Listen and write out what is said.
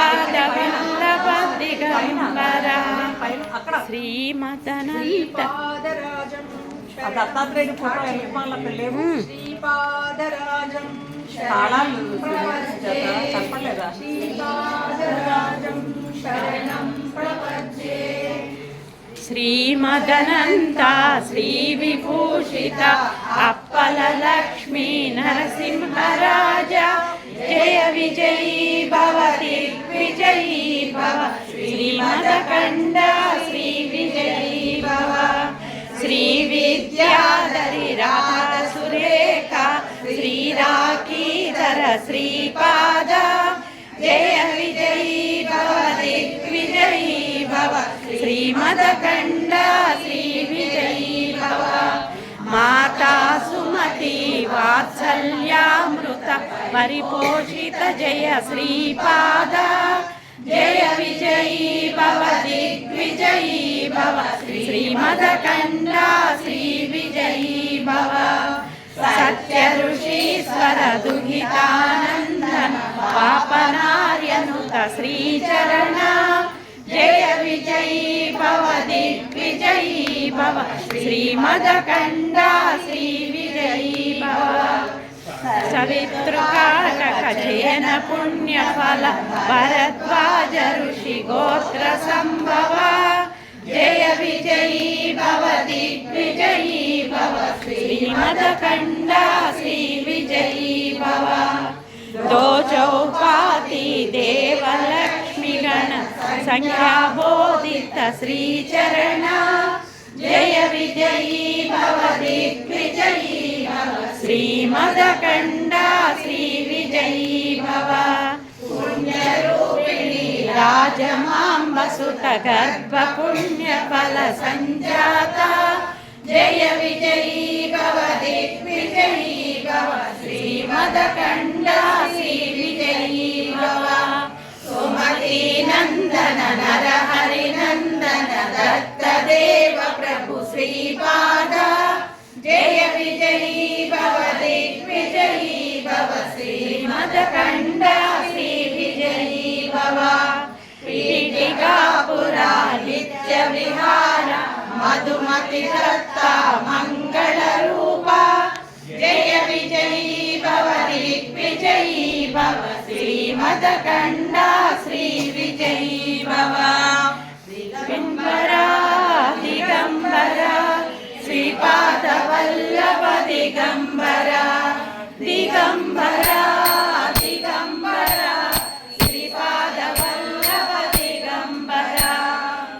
శ్రీపాదవల్లభ దిగంబర శ్రీమదనంత దత్తాత్రేయుడు ఫోటో శ్రీపాదరాజం చెప్పలేదా? శ్రీపాదరాజం శరణం ప్రపద్యే. శ్రీమదనంత శ్రీ విభూషిత అప్పల లక్ష్మీ నరసింహరాజ జయ విజయీ భవ దిగ్విజయీ భవ శ్రీమదకండ శ్రీ విజయీ భవ శ్రీ విద్యాధరి రాధ సురేఖ శ్రీరాకీధర శ్రీపాద జయ విజయీ భవ దిగ్విజయీ భవ శ్రీమదకండ శ్రీ విజయీ భవ మాతా సుమతి వాత్సల్యామృత పరిపోషిత జయ శ్రీపాద జయ విజయీ భవ దిగ్విజయీ భవ శ్రీమదకండ శ్రీ విజయీ భవ సత్య ఋషీశ్వర దుహితానందన పాపనార్యనుత శ్రీచరణ జయ విజయీ భవ దిగ్విజయీ భవ శ్రీమదకండ శ్రీ విజయీ భవ సవితృకాటక జయన పుణ్యఫల భరద్వాజ ఋషి గోత్ర సంభవ జయ విజయీ భవ దిగ్విజయీ భవ శ్రీమదకండ శ్రీ విజయీ భవ దోచౌపాతి దేవలక్ష్మి గణ సంఖ్యాబోధిత శ్రీచరణ జయ విజయీ భవ దిగ్విజయీ భవ శ్రీమదకండ శ్రీ విజయీ భవ పుణ్యరూపిణి రాజమాంబసుత గర్భ పుణ్యఫల సంజాత జయ విజయీ భవ దిగ్విజయీ భవ శ్రీమదకండ శ్రీ విజయీ భవ సుమతి నందన నరహరి నందన దత్తదేవ ప్రభు శ్రీపాద జయ విజయీ భవ దిగ్విజయీ భవ శ్రీమదకండ శ్రీ విజయీ భవ పీఠికాపురా నిత్య విహార మధుమతి దత్త మంగళ రూప జయ విజయీ భవ దిగ్విజయీ భవ శ్రీమదకండ శ్రీ విజయీ భవ దిగంబర దిగంబర శ్రీపాదవల్లభ దిగంబర దిగంబర